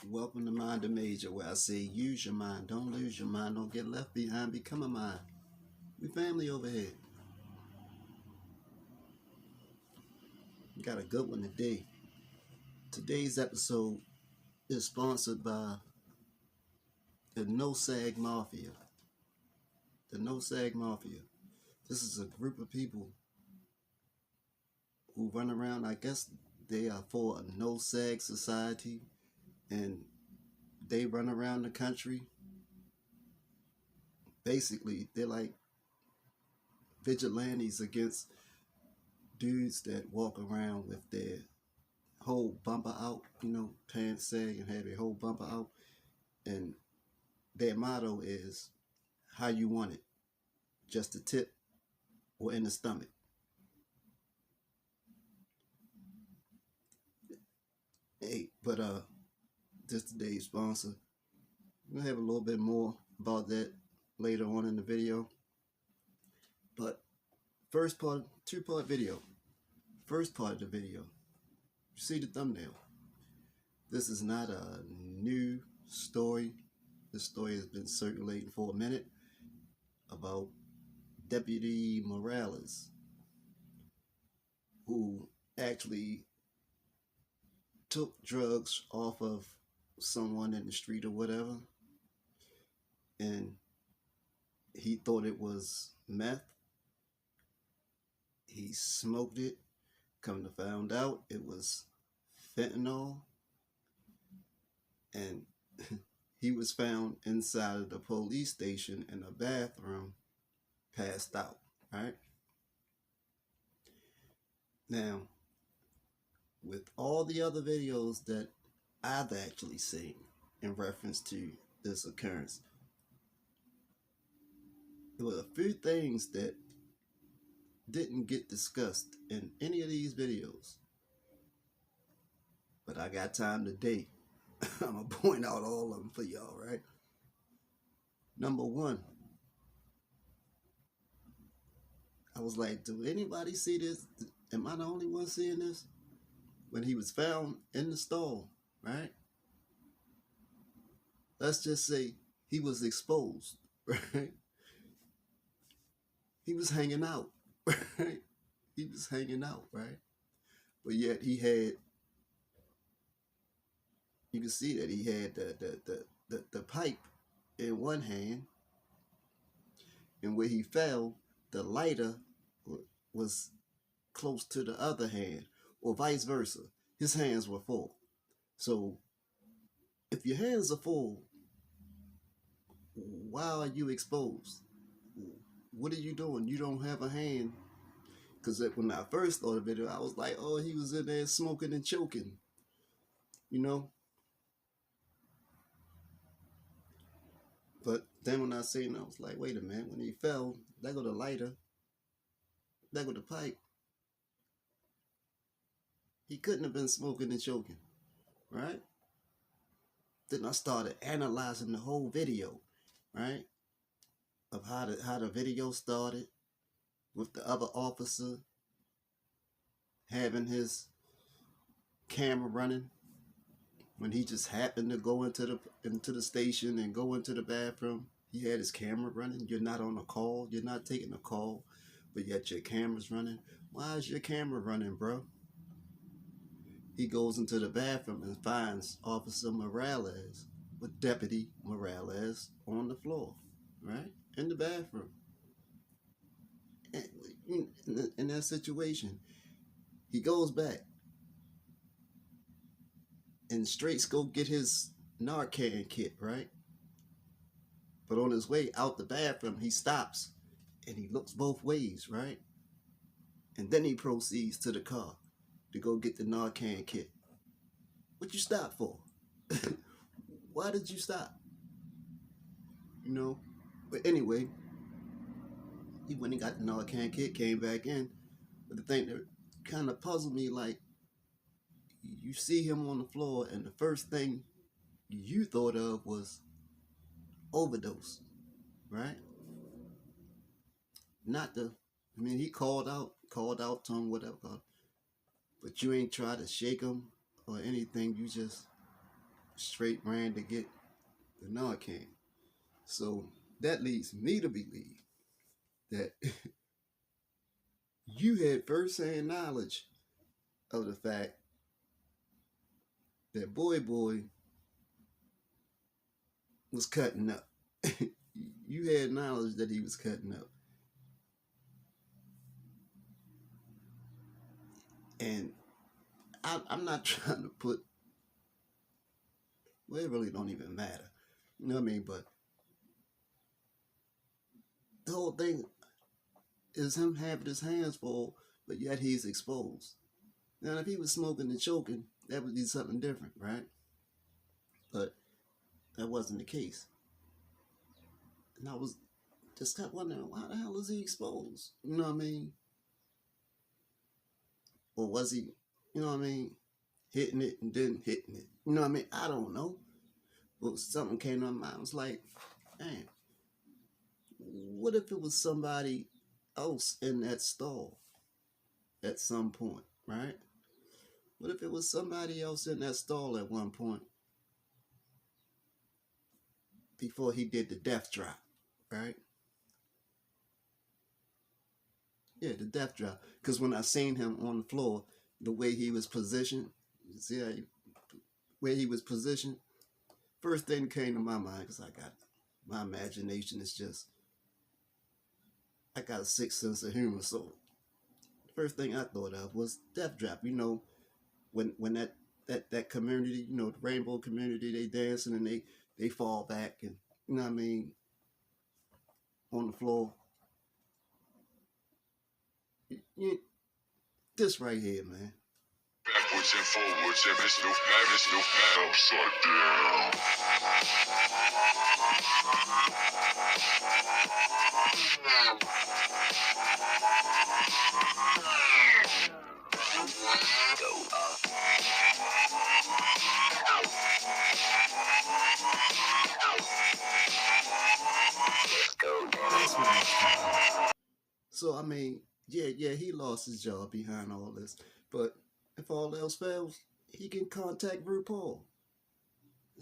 Welcome to Mind the Major, where I say use your mind, don't lose your mind, don't get left behind, become a mind. We family over here. We got a good one today. Today's episode is sponsored by the No Sag Mafia. The No Sag Mafia. This is a group of people who run around. I guess they are for a no sag society, and they run around the country. Basically, they're like vigilantes against dudes that walk around with their whole bumper out, pants sag and have their whole bumper out. And their motto is how you want it, just the tip or in the stomach. Hey, but this today's sponsor. We'll have a little bit more about that later on in the video. But first part, two-part video. First part of the video, you see the thumbnail. This is not a new story. This story has been circulating for a minute about Deputy Morales, who actually took drugs off of someone in the street or whatever, and he thought it was meth. He smoked it. Come to find out, it was fentanyl, and he was found inside of the police station in a bathroom, passed out, right? Now, with all the other videos that I've actually seen in reference to this occurrence, there were a few things that didn't get discussed in any of these videos. But I got time today. I'm going to point out all of them for y'all, right? Number one, I was like, do anybody see this? Am I the only one seeing this? When he was found in the stall, right? Let's just say he was exposed, right? He was hanging out, right? He was hanging out, right? But yet he had, you can see that he had the pipe in one hand, and where he fell, the lighter was close to the other hand, or vice versa. His hands were full. So if your hands are full, why are you exposed? What are you doing? You don't have a hand. Because when I first saw the video, I was like, oh, he was in there smoking and choking, you know? But then when I seen it, I was like, wait a minute. When he fell, there go the lighter, there go the pipe. He couldn't have been smoking and choking, right? Then I started analyzing the whole video, right? Of how the video started with the other officer having his camera running when he just happened to go into the station and go into the bathroom. He had his camera running. You're not on a call. You're not taking a call, but yet your camera's running. Why is your camera running, bro? He goes into the bathroom and finds Officer Morales with Deputy Morales on the floor, right? In the bathroom. And in that situation, he goes back and straight go get his Narcan kit, right? But on his way out the bathroom, he stops and he looks both ways, right? And then he proceeds to the car to go get the Narcan kit. What you stop for? Why did you stop? You know? But anyway, he went and got the Narcan kit, came back in. But the thing that kind of puzzled me, like, you see him on the floor, and the first thing you thought of was overdose, right? Not the, I mean, he called out to him, whatever, but you ain't try to shake him or anything. You just straight ran to get the Narcan. So that leads me to believe that you had first-hand knowledge of the fact that boy was cutting up. You had knowledge that he was cutting up. And I'm not trying to put, well, it really don't even matter. You know what I mean? But the whole thing is him having his hands full, but yet he's exposed. Now, if he was smoking and choking, that would be something different, right? But that wasn't the case. And I was just kept wondering, why the hell is he exposed? You know what I mean? Or was he, you know what I mean, hitting it and then hitting it? You know what I mean? I don't know. But something came to my mind. I was like, man, what if it was somebody else in that stall at some point, right? What if it was somebody else in that stall at one point before he did the death drop, right? Yeah, the death drop. Because when I seen him on the floor, the way he was positioned, you see how where he was positioned, first thing that came to my mind, because my imagination is just, I got a sixth sense of humor, so first thing I thought of was death drop. You know, when that community, you know, the rainbow community, they dancing and they fall back and, you know what I mean, on the floor. This right here, man. Backwards and forwards, and there's no upside down. That's what I was talking about. So I mean, yeah, he lost his job behind all this, but if all else fails, he can contact RuPaul.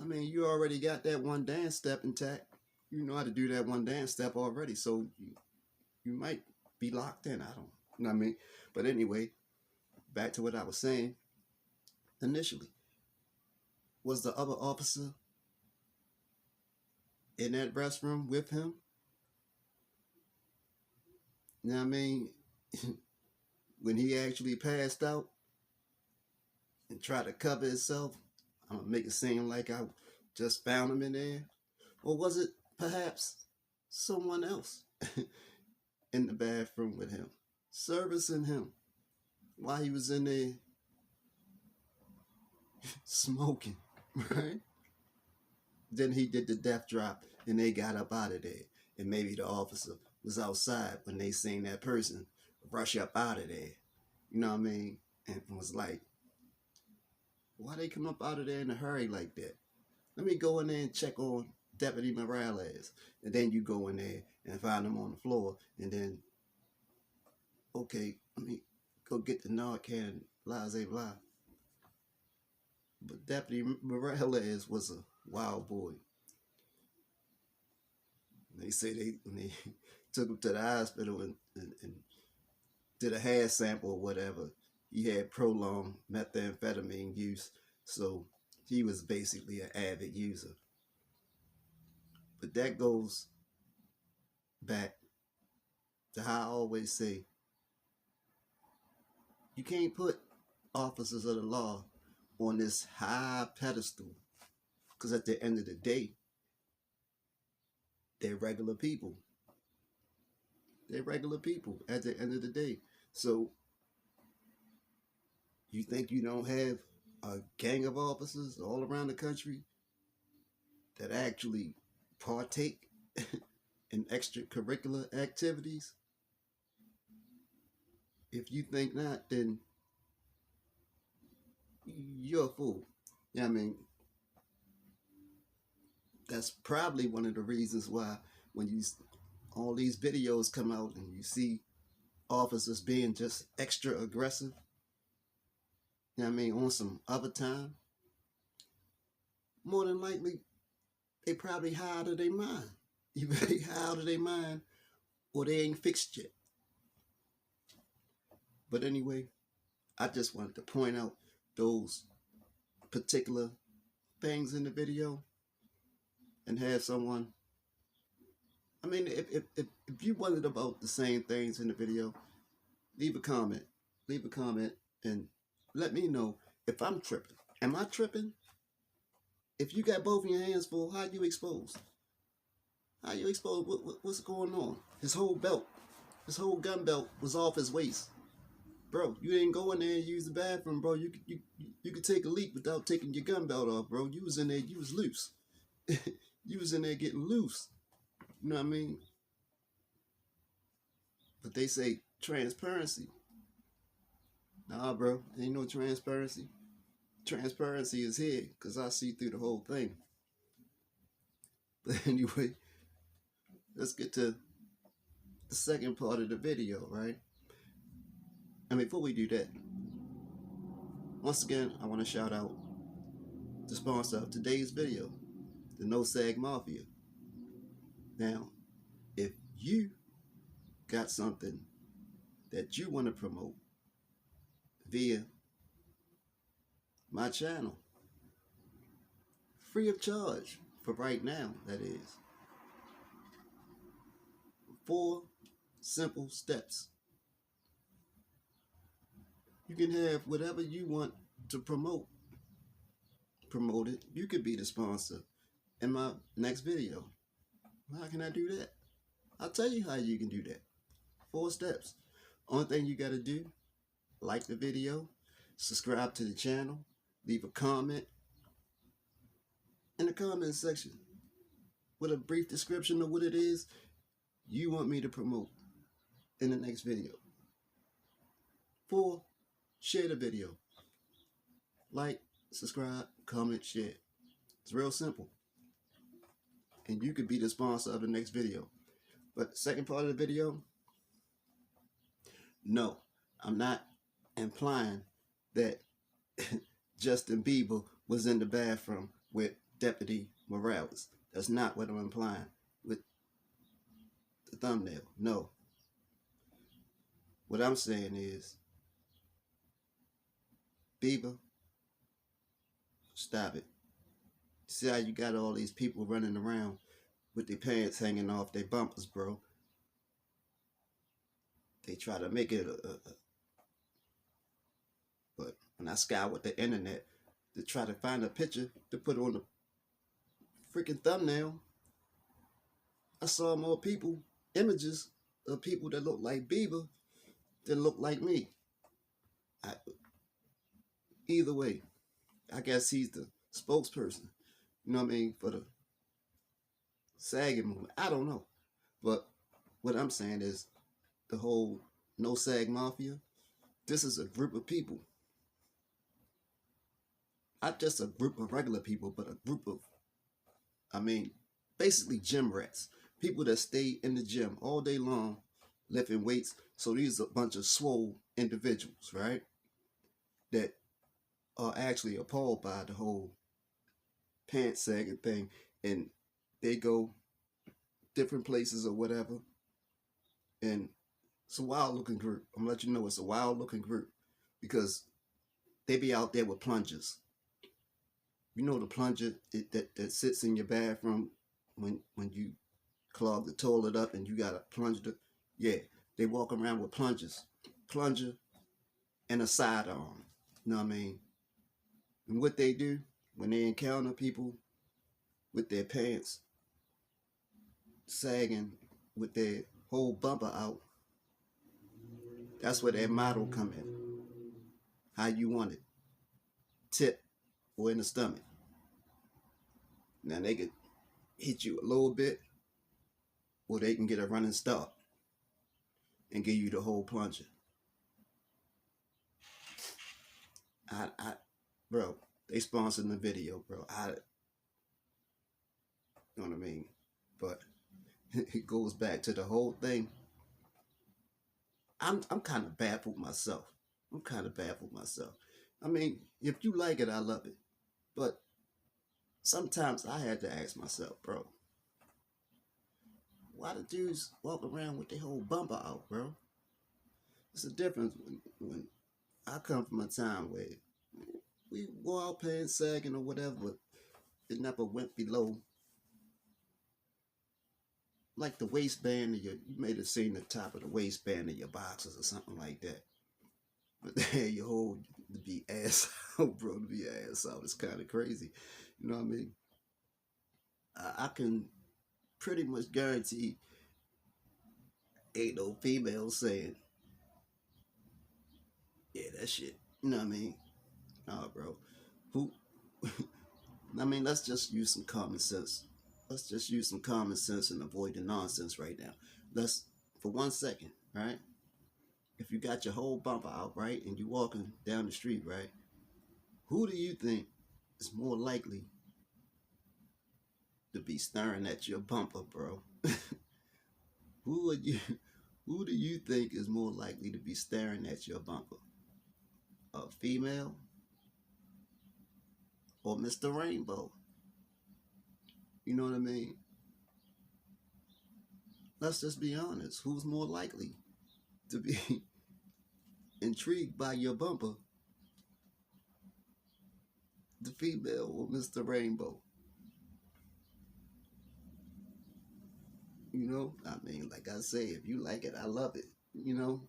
I mean, you already got that one dance step intact. You know how to do that one dance step already, so you might be locked in. I don't you know what I mean? But anyway, back to what I was saying initially. Was the other officer in that restroom with him? You know what I mean? When he actually passed out and tried to cover himself, I'm gonna make it seem like I just found him in there. Or was it perhaps someone else in the bathroom with him, servicing him while he was in there smoking, right? Then he did the death drop and they got up out of there. And maybe the officer was outside when they seen that person rush up out of there. You know what I mean? And was like, why they come up out of there in a hurry like that? Let me go in there and check on Deputy Morales. And then you go in there and find him on the floor. And then, okay, let me go get the Narcan, blah, blah, blah. But Deputy Morales was a wild boy. They say when they took him to the hospital and did a hair sample or whatever, he had prolonged methamphetamine use. So he was basically an avid user. But that goes back to how I always say, you can't put officers of the law on this high pedestal, because at the end of the day, they're regular people. They're regular people at the end of the day. So you think you don't have a gang of officers all around the country that actually partake in extracurricular activities? If you think not, then you're a fool. Yeah, I mean, that's probably one of the reasons why when all these videos come out and you see officers being just extra aggressive, you know what I mean, on some other time, more than likely, they probably high out of their mind. Either they high out of their mind or they ain't fixed yet. But anyway, I just wanted to point out those particular things in the video and have someone, I mean, if you wondered about the same things in the video, leave a comment. Leave a comment and let me know if I'm tripping. Am I tripping? If you got both of your hands full, how you exposed? How you exposed? What's going on? His whole belt, his whole gun belt was off his waist. Bro, you didn't go in there and use the bathroom, bro. You could take a leak without taking your gun belt off, bro. You was in there, you was loose. You was in there getting loose. You know what I mean? But they say transparency. Nah, bro, ain't no transparency. Transparency is here because I see through the whole thing. But anyway, let's get to the second part of the video, right? And before we do that, once again, I want to shout out the sponsor of today's video, the No Sag Mafia. Now, if you got something that you want to promote via my channel, free of charge for right now, that is, 4 simple steps. You can have whatever you want to promote it. You could be the sponsor in my next video. How can I do that? I'll tell you how you can do that. 4 steps. Only thing you got to do, like the video, subscribe to the channel, leave a comment in the comment section with a brief description of what it is you want me to promote in the next video. 4, share the video. Like, subscribe, comment, share. It's real simple. And you could be the sponsor of the next video. But the second part of the video, no, I'm not implying that Justin Bieber was in the bathroom with Deputy Morales. That's not what I'm implying with the thumbnail. No. What I'm saying is, Bieber, stop it. See how you got all these people running around with their pants hanging off their bumpers, bro. They try to make it but when I scoured the internet to try to find a picture to put on the freaking thumbnail, I saw more people, images of people that look like Bieber than look like me. Either way, I guess he's the spokesperson, you know what I mean, for the sagging movement. I don't know. But what I'm saying is the whole No Sag Mafia, this is a group of people. Not just a group of regular people, but a group of, basically gym rats. People that stay in the gym all day long, lifting weights. So these are a bunch of swole individuals, right? That are actually appalled by the whole pants sagging thing. And they go different places or whatever. And it's a wild looking group. I'm gonna let you know it's a wild looking group because they be out there with plungers. You know the plunger that sits in your bathroom when you clog the toilet up and you got a plunger. Yeah, they walk around with plungers. Plunger and a sidearm. You know what I mean? And what they do when they encounter people with their pants sagging with their whole bumper out, that's where their motto come in. How you want it. Tip or in the stomach. Now they could hit you a little bit or they can get a running start and give you the whole plunger. Bro, they sponsored the video, bro. You know what I mean? But it goes back to the whole thing. I'm kind of baffled myself. I mean, if you like it, I love it. But sometimes I had to ask myself, bro, why the dudes walk around with their whole bumper out, bro? It's a difference when I come from a time where we wore out pants sagging or whatever, but it never went below like the waistband of you may have seen the top of the waistband of your boxers or something like that. But then your whole to be ass out, bro, to be ass out. It's kind of crazy. You know what I mean? I can pretty much guarantee ain't no female saying, yeah, that shit. You know what I mean? Nah, bro. Who? I mean, let's just use some common sense. Let's just use some common sense and avoid the nonsense right now. Let's, for 1 second, right? If you got your whole bumper out, right, and you walking down the street, right, who do you think is more likely to be staring at your bumper, bro? who would you? Who do you think is more likely to be staring at your bumper? A female or Mr. Rainbow? You know what I mean? Let's just be honest. Who's more likely to be intrigued by your bumper? The female or Mr. Rainbow? You know, I mean, like I say, if you like it, I love it, you know,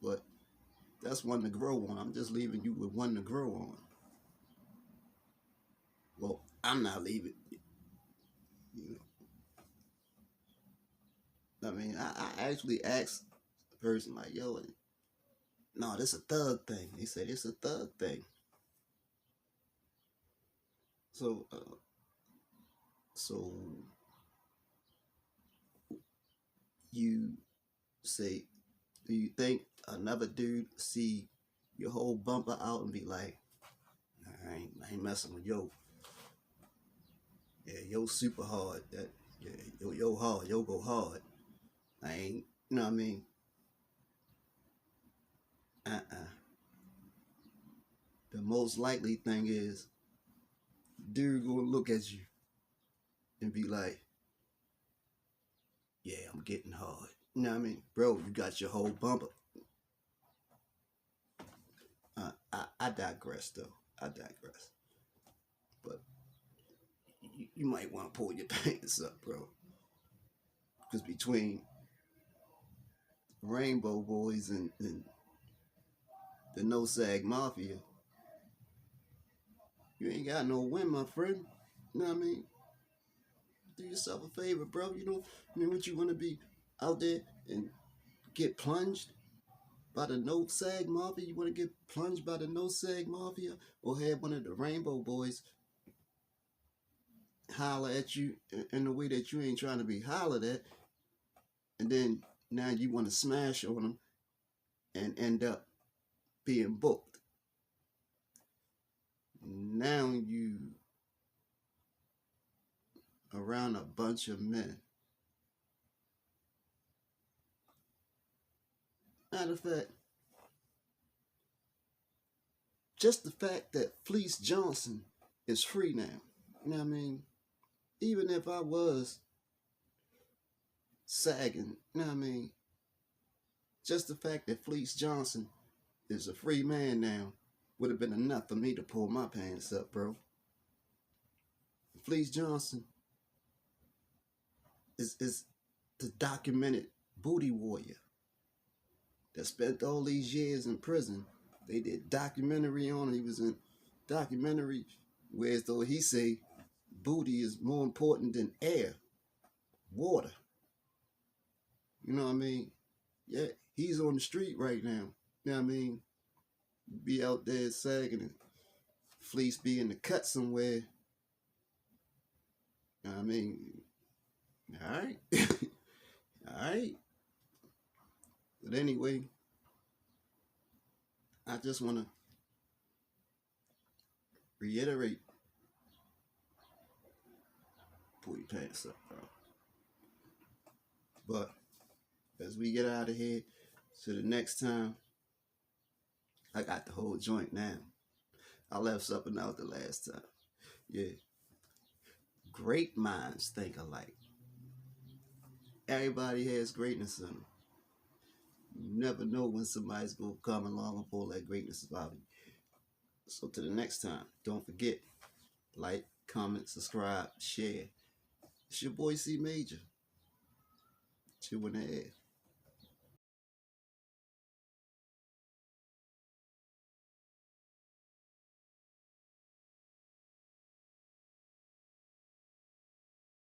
but that's one to grow on. I'm just leaving you with one to grow on. Well, I'm not leaving, you know. I mean, I actually asked the person, like, yo, no, this a thug thing. He said, it's a thug thing. So, so you say, do you think another dude see your whole bumper out and be like, I ain't messing with yo. Yeah, yo super hard. That yeah, yo hard, yo go hard. I ain't, you know what I mean? Uh-uh. The most likely thing is dude gonna look at you and be like, yeah, I'm getting hard. You know what I mean? Bro, you got your whole bumper. I digress though. I digress. But you might want to pull your pants up, bro. Because between Rainbow Boys and the No Sag Mafia, you ain't got no win, my friend. You know what I mean? Do yourself a favor, bro. You know, I mean, what you want to be out there and get plunged by the No Sag Mafia? You want to get plunged by the No Sag Mafia? Or have one of the Rainbow Boys holler at you in the way that you ain't trying to be hollered at, and then now you want to smash on them and end up being booked. Now you around a bunch of men. Matter of fact, just the fact that Fleece Johnson is free now. You know what I mean? Even if I was sagging, you know what I mean? Just the fact that Fleece Johnson is a free man now would have been enough for me to pull my pants up, bro. Fleece Johnson is the documented booty warrior that spent all these years in prison. They did documentary on him. He was in documentary, whereas though he say booty is more important than air, water. You know what I mean? Yeah, he's on the street right now. You know what I mean? Be out there sagging and Fleece be in the cut somewhere. You know what I mean? All right. All right. But anyway, I just want to reiterate, pull your pants up, bro. But as we get out of here, so the next time, I got the whole joint now. I left something out the last time. Yeah. Great minds think alike. Everybody has greatness in them. You never know when somebody's going to come along and pull that greatness out of you. So to the next time, don't forget, like, comment, subscribe, share. It's your boy C Major. Chewing the air.